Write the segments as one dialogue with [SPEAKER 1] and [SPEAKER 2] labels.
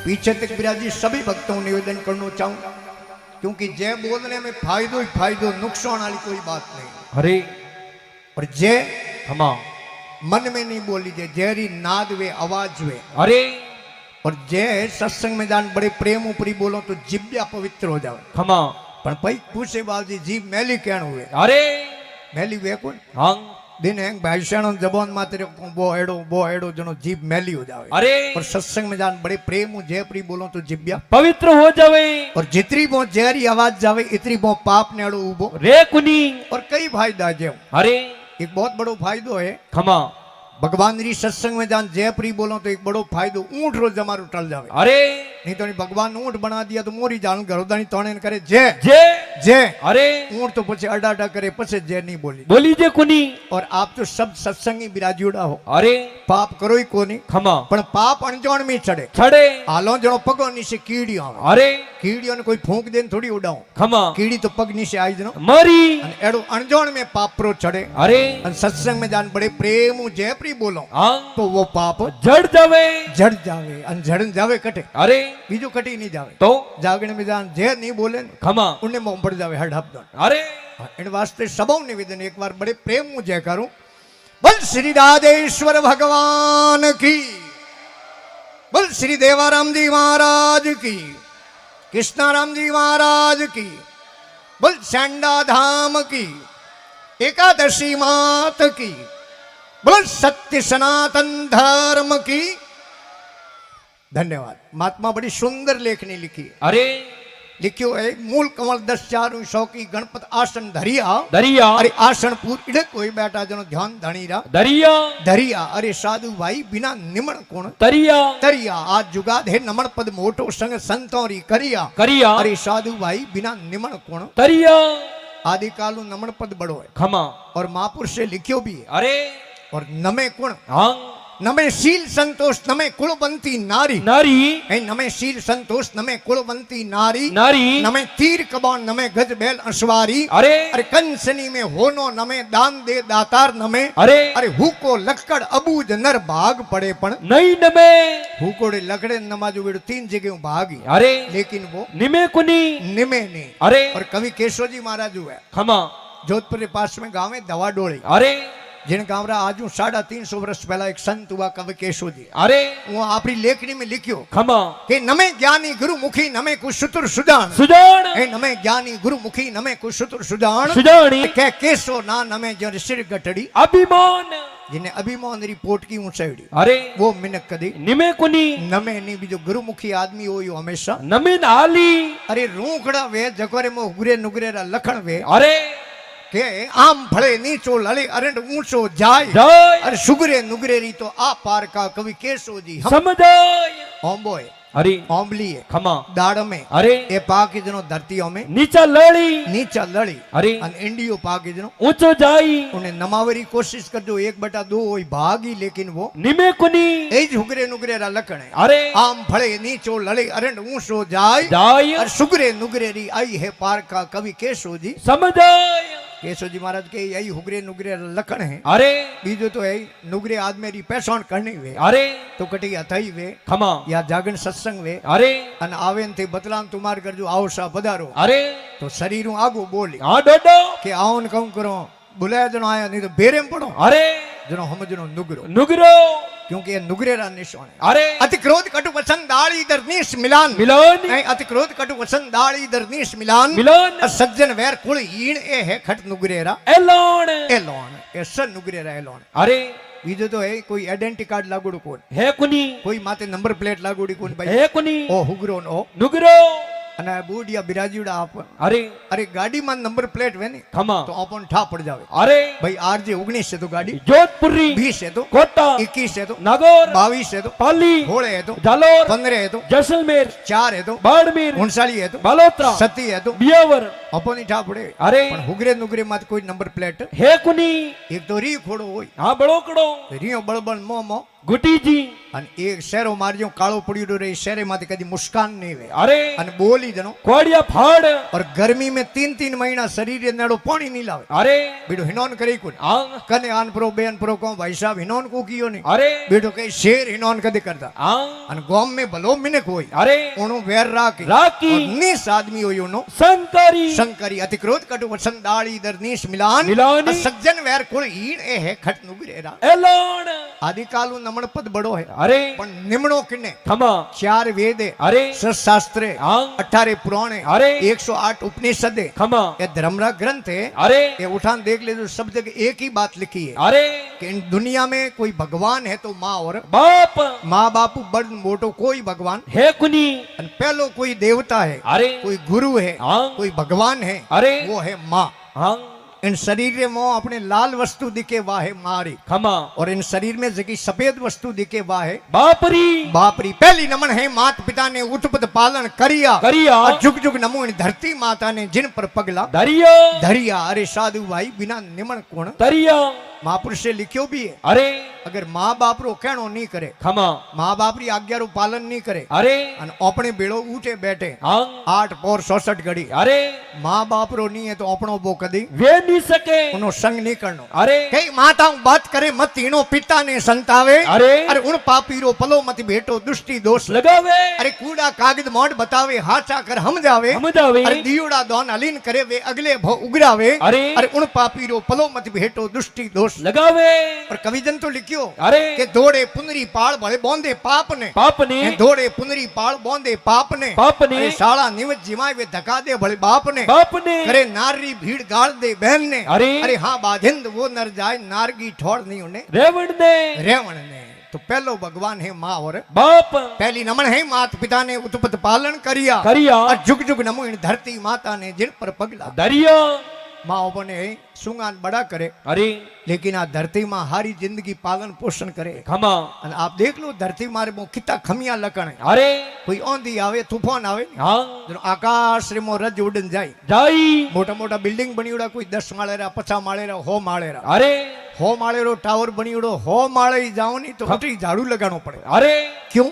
[SPEAKER 1] पीछे तक बिराजी सभी भक्तों को निवेदन करना चाहूँ, क्योंकि जय बोलने में फायदो ही फायदो, नुकसान वाली कोई बात नहीं।
[SPEAKER 2] अरे
[SPEAKER 1] और जय
[SPEAKER 2] खमा
[SPEAKER 1] मन में नहीं बोली, जय जहरी नाद वे आवाज वे।
[SPEAKER 2] अरे
[SPEAKER 1] और जय सत्संग में जान बड़े प्रेम उपरी बोलो तो जिब्या पवित्र हो जाए।
[SPEAKER 2] खमा
[SPEAKER 1] पण भाई पूछे बाबजी जीव मैली कहण हुए,
[SPEAKER 2] अरे
[SPEAKER 1] मैली वे कोण
[SPEAKER 2] हाँ
[SPEAKER 1] दिन है भाषण जबान मात्र बो एड़ो जनो जीव मैली हो जावे।
[SPEAKER 2] अरे
[SPEAKER 1] और सत्संग में जान बड़े प्रेम जयप्री बोलो तो जिब्या
[SPEAKER 2] पवित्र हो जावे।
[SPEAKER 1] और जितनी बो जहरी आवाज जावे इतनी बो पाप ने अड़ो उबो
[SPEAKER 2] रे कुनी।
[SPEAKER 1] और कई फायदा जो
[SPEAKER 2] अरे
[SPEAKER 1] एक बहुत बड़ो फायदो है
[SPEAKER 2] खमा
[SPEAKER 1] भगवान री सत्संग में जान जयप्री बोलो तो एक बड़ो फायदो ऊंट रोज जमारो टल जावे।
[SPEAKER 2] अरे
[SPEAKER 1] नहीं तो भगवान ऊंट बना दिया तो मोरी जान घरोदानी तोड़े करे जय
[SPEAKER 2] जे
[SPEAKER 1] जय।
[SPEAKER 2] अरे
[SPEAKER 1] ऊंट तो पछे अडा अडा करे पछे जय नहीं बोली
[SPEAKER 2] बोली जे कुनी।
[SPEAKER 1] और आप तो सब सत्संगी बिराजीड़ा हो,
[SPEAKER 2] अरे
[SPEAKER 1] पाप करो ही कोनी
[SPEAKER 2] खमा
[SPEAKER 1] पण पाप अणजाण में चढ़े
[SPEAKER 2] छड़े
[SPEAKER 1] हालो जणो पगो नीचे कीड़ी आवे।
[SPEAKER 2] अरे
[SPEAKER 1] कीड़ियों ने कोई फूंक देन थोड़ी उड़ाओ,
[SPEAKER 2] खमा
[SPEAKER 1] कीड़ी तो पग नीचे आई जनो
[SPEAKER 2] मरी।
[SPEAKER 1] अन एड़ो अणजाण में पाप प्रो चढ़े।
[SPEAKER 2] अरे
[SPEAKER 1] अन सत्संग में जान बड़े प्रेम जयप्री बोलो
[SPEAKER 2] हाँ
[SPEAKER 1] तो वो पाप
[SPEAKER 2] जड़ जावे
[SPEAKER 1] जड़ जावे। अन जड़न जावे कटे,
[SPEAKER 2] अरे
[SPEAKER 1] बीजो कटी नहीं जावे।
[SPEAKER 2] तो
[SPEAKER 1] जागने में जान जय नहीं बोले न,
[SPEAKER 2] खमा
[SPEAKER 1] उन्हें मुंह पड़ जावे हड़ हप।
[SPEAKER 2] अरे
[SPEAKER 1] इन वास्ते सबों निवेदन एक बार बड़े प्रेम मु जय करूं। बल श्री राधेश्वर भगवान की, बल श्री देवाराम जी महाराज की, कृष्णाराम जी महाराज की, बल सांडा धाम की, एकादशी मात की, बल सत्य सनातन धर्म की। धन्यवाद। महात्मा बड़ी सुंदर लेखनी लिखी।
[SPEAKER 2] अरे
[SPEAKER 1] लिखियो है मूल कमल 10 चारू शौकी गणपत आसन धरिया
[SPEAKER 2] दरिया।
[SPEAKER 1] अरे आसन पूर इड़े कोई बैठा जनो ध्यान धनीरा
[SPEAKER 2] दरिया
[SPEAKER 1] धरिया। अरे साधु भाई बिना निमण कोण
[SPEAKER 2] तरिया
[SPEAKER 1] तरिया। आज जुगाद है नमन पद मोटो संग संतोरी करिया
[SPEAKER 2] करिया।
[SPEAKER 1] अरे साधु भाई बिना निमण कोण
[SPEAKER 2] तरिया
[SPEAKER 1] आदिकाल नमन पद बड़ो है।
[SPEAKER 2] खमा
[SPEAKER 1] और महापुरुष से लिखियो भी है।
[SPEAKER 2] अरे
[SPEAKER 1] और नमे कोण
[SPEAKER 2] हाँ
[SPEAKER 1] नमे शील संतोष नमे कुलवंती नारी
[SPEAKER 2] नारी
[SPEAKER 1] ऐ नमे शील संतोष नमे कुलवंती नारी
[SPEAKER 2] नारी
[SPEAKER 1] नमे तीर कबान नमे गज बैल अश्वारी।
[SPEAKER 2] अरे
[SPEAKER 1] अरे कंसनी में होनो नमे दान दे दातार नमे।
[SPEAKER 2] अरे
[SPEAKER 1] अरे हुको लक्कड़ अबूज नर भाग पड़े पण
[SPEAKER 2] नहीं नमे
[SPEAKER 1] हुकोड़े लकड़े नमाजो बेड़ो 3 जगह भागी।
[SPEAKER 2] अरे
[SPEAKER 1] लेकिन वो
[SPEAKER 2] निमे कुनी।
[SPEAKER 1] निमे नहीं।
[SPEAKER 2] अरे
[SPEAKER 1] और कवि केशव जी महाराज हुआ
[SPEAKER 2] खमा
[SPEAKER 1] जोधपुर के पास में गांव है दवा डोली।
[SPEAKER 3] अरे
[SPEAKER 1] जिन गांव आज 350 वर्ष पहला एक संत हुआ कवि केशव जी।
[SPEAKER 3] अरे
[SPEAKER 1] वो आपरी लेखनी में लिखियो
[SPEAKER 2] खमा
[SPEAKER 1] कि नमे ज्ञानी गुरुमुखी नमे कुशुतुर सुजान
[SPEAKER 2] सुजान
[SPEAKER 1] ए नमे ज्ञानी गुरुमुखी नमे कुशुतुर सुजान
[SPEAKER 2] सुजानी
[SPEAKER 1] के केसो ना नमे जन सिर गटड़ी
[SPEAKER 2] अभिमान
[SPEAKER 1] जिन्हें अभिमान रिपोर्ट की ऊंचाई
[SPEAKER 2] अरे
[SPEAKER 1] वो मिनक कदी
[SPEAKER 2] निमे कुनी
[SPEAKER 1] नमे नहीं भी जो गुरुमुखी आदमी हो यो हमेशा
[SPEAKER 2] नमे नाली
[SPEAKER 1] अरे रूखड़ा वे जकोरे मो गुरे नुगरे रा लखण वे
[SPEAKER 2] अरे
[SPEAKER 1] के आम फड़े नीचो लड़े अरंड ऊंचो जाय
[SPEAKER 2] जय
[SPEAKER 1] अरे सुगरे नुगरे री तो आ पार का कवि केशव जी हम
[SPEAKER 2] समझाय
[SPEAKER 1] ओम्बो है
[SPEAKER 2] अरे
[SPEAKER 1] ओम्बली है
[SPEAKER 2] खमा
[SPEAKER 1] दाड़ में
[SPEAKER 2] अरे
[SPEAKER 1] ए पाकी जनो धरतियों में
[SPEAKER 2] नीचा लड़ी
[SPEAKER 1] नीचा लड़ी
[SPEAKER 2] अरे
[SPEAKER 1] अन इंडियो पाकी जनो
[SPEAKER 2] ऊंचो जाई
[SPEAKER 1] उन्हें नमावरी कोशिश कर जो 1/2 होई भागी लेकिन वो
[SPEAKER 2] निमे कुनी
[SPEAKER 1] एज हुगरे नुगरे रा लखण है
[SPEAKER 2] अरे
[SPEAKER 1] आम फड़े नीचो लड़े अरंड ऊंचो जाय
[SPEAKER 2] जाय
[SPEAKER 1] और सुगरे नुगरे री आई है पार का कवि केशव जी
[SPEAKER 2] समझाय
[SPEAKER 1] केशव जी महाराज के यही हुगरे नुगरे लखण है।
[SPEAKER 2] अरे
[SPEAKER 1] बीजो तो है नुगरे आदमी री पहचान करनी वे
[SPEAKER 2] अरे
[SPEAKER 1] तो कटी अथई वे
[SPEAKER 2] खमा
[SPEAKER 1] या जागन सत्संग वे
[SPEAKER 2] अरे
[SPEAKER 1] अन आवेन थे बतलान तुम्हार कर जो आओ सा पधारो
[SPEAKER 2] अरे
[SPEAKER 1] तो शरीर आगो बोली
[SPEAKER 2] हाँ डोडो
[SPEAKER 1] के आओ न कहूं करो बुलाया जनो आया नहीं तो बेरे में पड़ो
[SPEAKER 2] अरे
[SPEAKER 1] जनो हम जनो नुगरो
[SPEAKER 2] नुगरो
[SPEAKER 1] क्योंकि ये नुगरे रा निशान है।
[SPEAKER 2] अरे
[SPEAKER 1] अति क्रोध कटु वसन दाड़ी दरनीश मिलान
[SPEAKER 2] मिलन
[SPEAKER 1] नहीं अति क्रोध कटु वसन दाड़ी दरनीश मिलान
[SPEAKER 2] मिलन
[SPEAKER 1] और सज्जन वैर कुल हीण ए है खट नुगरे रा
[SPEAKER 2] एलोन
[SPEAKER 1] एलोन ए सन नुगरे रा एलोन।
[SPEAKER 2] अरे
[SPEAKER 1] बीजो तो है कोई आइडेंटिटी कार्ड लागोड़ो कोन
[SPEAKER 2] है कुनी
[SPEAKER 1] कोई माते नंबर प्लेट लागोड़ी कोन भाई
[SPEAKER 2] है कुनी
[SPEAKER 1] ओ हुगरो नो
[SPEAKER 2] नुगरो
[SPEAKER 1] અને બુડિયા બિરાજીડા આપ
[SPEAKER 2] अरे
[SPEAKER 1] અરે ગાડીમાં નંબર પ્લેટ વે ને
[SPEAKER 2] खमा
[SPEAKER 1] તો આપણ ઠા પડ જાવે
[SPEAKER 2] अरे
[SPEAKER 1] ભાઈ આરજે 19 છે તો ગાડી
[SPEAKER 2] जोधपुरी
[SPEAKER 1] 20 है तो
[SPEAKER 2] कोटा
[SPEAKER 1] 21 है तो
[SPEAKER 2] नागौर
[SPEAKER 1] 22 है तो
[SPEAKER 2] पाली
[SPEAKER 1] होळे है तो
[SPEAKER 2] जालोर
[SPEAKER 1] 15 है तो
[SPEAKER 2] जैसलमेर
[SPEAKER 1] 4 है तो
[SPEAKER 2] बाड़मेर
[SPEAKER 1] 39 है तो
[SPEAKER 2] बालोतरा
[SPEAKER 1] 37 है तो
[SPEAKER 2] बियावर
[SPEAKER 1] આપણ ઠા પડે
[SPEAKER 2] अरे
[SPEAKER 1] પણ હુગરે નુગરે માં कोई नंबर प्लेट
[SPEAKER 2] है कुनी
[SPEAKER 1] एक तो री खोड़ो होय
[SPEAKER 2] हाँ बड़ोकड़ो
[SPEAKER 1] रियो बळबळ मो मो
[SPEAKER 2] गुटी जी
[SPEAKER 1] અને એ શેરો માર્યો કાળો પડ્યો રે શેરે માંથી કદી મુસ્કાન નહીં વે
[SPEAKER 2] अरे
[SPEAKER 1] અને બોલી જણો
[SPEAKER 2] कोड़िया फाड़
[SPEAKER 1] और गर्मी में 3-3 महीना शरीर नेड़ो पानी नहीं लावे
[SPEAKER 2] अरे
[SPEAKER 1] बेटो हिनोन करी कुन
[SPEAKER 2] आंग
[SPEAKER 1] कने आन प्रो बेन प्रो को भाई साहब हिनोन को कियो नहीं
[SPEAKER 2] अरे
[SPEAKER 1] बेटो कई शेर हिनोन कदे करता
[SPEAKER 2] आंग
[SPEAKER 1] અને ગોમ में भलो मिनक होई
[SPEAKER 2] अरे
[SPEAKER 1] ओनो वेर राखी
[SPEAKER 2] राखी
[SPEAKER 1] और नीस आदमी होई ओनो
[SPEAKER 2] शंकरी
[SPEAKER 1] शंकरी अति क्रोध कटु वसन दाड़ी दर नीस मिलान
[SPEAKER 2] मिलानी।
[SPEAKER 1] और सज्जन वेर कुल हीण ए है खट नुगरेरा
[SPEAKER 2] एलोण
[SPEAKER 1] आदि कालु नमण पद बड़ो है
[SPEAKER 2] अरे
[SPEAKER 1] पण निमणो किने
[SPEAKER 2] खमा
[SPEAKER 1] 4 वेदे
[SPEAKER 2] अरे
[SPEAKER 1] शास्त्रे
[SPEAKER 2] आंग
[SPEAKER 1] 18 पुराणे
[SPEAKER 2] अरे
[SPEAKER 1] 108 उपनिषदे
[SPEAKER 2] खमा
[SPEAKER 1] ये धर्मरा ग्रंथ है
[SPEAKER 2] अरे
[SPEAKER 1] ये उठान देख ले तो सब जगह एक ही बात लिखी है
[SPEAKER 2] अरे
[SPEAKER 1] कि इन दुनिया में कोई भगवान है तो माँ और
[SPEAKER 2] बाप
[SPEAKER 1] माँ बापू बड़ मोटो कोई भगवान
[SPEAKER 2] है कुनी
[SPEAKER 1] और पहलो कोई देवता है
[SPEAKER 2] अरे
[SPEAKER 1] कोई गुरु है
[SPEAKER 2] आंग
[SPEAKER 1] कोई भगवान है
[SPEAKER 2] अरे
[SPEAKER 1] वो है माँ
[SPEAKER 2] आंग
[SPEAKER 1] इन शरीर में अपने लाल वस्तु दिखे वाह है मारी
[SPEAKER 2] खमा
[SPEAKER 1] और इन शरीर में जगी सफेद वस्तु दिखे वाह है
[SPEAKER 2] बापरी
[SPEAKER 1] बापरी पहली नमन है मात पिता ने उत्पत पालन करिया
[SPEAKER 2] करिया
[SPEAKER 1] और जुग जुग नमो इन धरती माता ने जिन पर पगला
[SPEAKER 2] दरिया
[SPEAKER 1] धरिया अरे साधु भाई बिना निमन कोण
[SPEAKER 2] दरिया
[SPEAKER 1] महापुरुष से लिखियो भी है
[SPEAKER 2] अरे
[SPEAKER 1] अगर माँ बाप रो कहनो नहीं करे
[SPEAKER 2] खमा
[SPEAKER 1] माँ बाप री आज्ञा रो पालन नहीं करे
[SPEAKER 2] अरे
[SPEAKER 1] અને આપણે બેડો ઉઠે બેઠે
[SPEAKER 2] आंग
[SPEAKER 1] 8 પોર 66 ઘડી
[SPEAKER 2] अरे
[SPEAKER 1] माँ बाप रो नहीं है तो આપણો બો કદી
[SPEAKER 2] वे नहीं सके
[SPEAKER 1] उनो संग नहीं करनो
[SPEAKER 2] अरे
[SPEAKER 1] कई माता बात करे मत हीनो पिता ने संतावे
[SPEAKER 2] अरे
[SPEAKER 1] अरे उन पापी रो पलो मत बेटो दुष्टि दोष
[SPEAKER 2] लगावे
[SPEAKER 1] अरे कूड़ा कागज मोड बतावे हाचा कर हम जावे
[SPEAKER 2] हम जावे
[SPEAKER 1] अरे दियोड़ा दोन अलीन करे वे अगले भो उगरावे
[SPEAKER 2] अरे
[SPEAKER 1] उन पापी रो पलो मत बेटो दुष्टि दोष
[SPEAKER 2] लगावे
[SPEAKER 1] और कविजन तो लिखियो
[SPEAKER 2] अरे
[SPEAKER 1] के दौड़े पुनरी पाल भले बोंदे पाप ने
[SPEAKER 2] पाप ने
[SPEAKER 1] दौड़े पुनरी पाल बोंदे पाप ने
[SPEAKER 2] पाप ने
[SPEAKER 1] अरे शाला निवत जिमाए वे धका दे भले बाप ने
[SPEAKER 2] बाप ने
[SPEAKER 1] करे नारी भीड़ गाड़ दे बहन ने
[SPEAKER 2] अरे
[SPEAKER 1] हाँ बाजिंद वो नर जाए नारगी ठोड़ नहीं उन्हें
[SPEAKER 2] रेवण ने
[SPEAKER 1] रेवण ने तो पहलो भगवान है माँ और
[SPEAKER 2] बाप
[SPEAKER 1] पहली नमन है मात पिता ने उत्पत पालन करिया
[SPEAKER 2] करिया
[SPEAKER 1] और जुग जुग नमो इन धरती माता ने जिन पर पगला
[SPEAKER 2] दरिया
[SPEAKER 1] माँ बने सुंगान बड़ा करे
[SPEAKER 2] अरे
[SPEAKER 1] लेकिन आ धरती में हारी जिंदगी पालन पोषण करे
[SPEAKER 2] खमा
[SPEAKER 1] અને આપ દેખ લો ધરતી મારે બહુ કિતા ખમિયા લકણે
[SPEAKER 2] अरे
[SPEAKER 1] કોઈ ઓંધી આવે તુફાન આવે ને
[SPEAKER 2] हाँ
[SPEAKER 1] જેનો આકાશ રે મો રજ ઉડન જાય
[SPEAKER 2] जाई
[SPEAKER 1] મોટા મોટા બિલ્ડિંગ બનીવડા કોઈ 10 માળેરા 50 માળેરા 100 માળેરા
[SPEAKER 2] अरे
[SPEAKER 1] 100 માળેરો ટાવર બનીવડો 100 માળે જાઓ ની તો ઉઠી ઝાડू लगानो पड़े
[SPEAKER 2] अरे
[SPEAKER 1] क्यों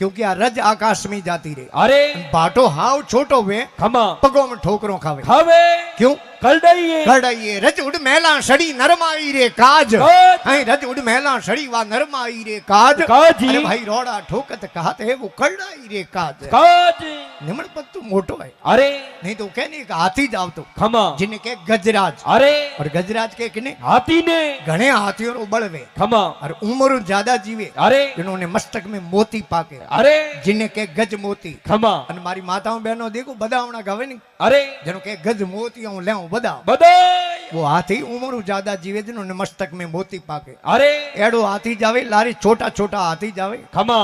[SPEAKER 1] क्योंकि आ रज आकाश में जाती रहे
[SPEAKER 2] अरे
[SPEAKER 1] बाटो हाव छोटो वे
[SPEAKER 2] खमा
[SPEAKER 1] पगों में ठोकरों खावे
[SPEAKER 2] खावे
[SPEAKER 1] क्यों
[SPEAKER 2] कलडाइए
[SPEAKER 1] कड़ाइए रज उड़ मेला सड़ी नरमाई रे काज
[SPEAKER 2] काज।
[SPEAKER 1] हैं रज उड़ मेला सड़ी वा नरमाई रे काज
[SPEAKER 2] काजी।
[SPEAKER 1] अरे भाई रोड़ा ठोकत कहते है वो कड़ाई रे काज
[SPEAKER 2] काज
[SPEAKER 1] निमण पद तो मोटो है
[SPEAKER 2] अरे
[SPEAKER 1] नहीं तो कहने का हाथी जाव तो
[SPEAKER 2] खमा
[SPEAKER 1] जिन्हें के गजराज
[SPEAKER 2] अरे
[SPEAKER 1] और गजराज के किने
[SPEAKER 2] हाथी ने
[SPEAKER 1] घने हाथियों रो बड़वे
[SPEAKER 2] खमा
[SPEAKER 1] और उम्र ज्यादा जीवे
[SPEAKER 2] अरे
[SPEAKER 1] जिन्होंने मस्तक में मोती पाके
[SPEAKER 2] अरे
[SPEAKER 1] जिन्हें के गज मोती
[SPEAKER 2] खमा
[SPEAKER 1] અને મારી માતાઓ બહેનો દેખો બદાવણા ગાવે ને
[SPEAKER 2] अरे
[SPEAKER 1] જેનો કે ગજ મોતી હું લેઉં બદા
[SPEAKER 2] बधाई
[SPEAKER 1] वो हाथी उम्र ज्यादा जीवे जिन्होंने मस्तक में मोती पाके
[SPEAKER 2] अरे
[SPEAKER 1] एड़ो हाथी जावे लारी छोटा छोटा हाथी जावे
[SPEAKER 2] खमा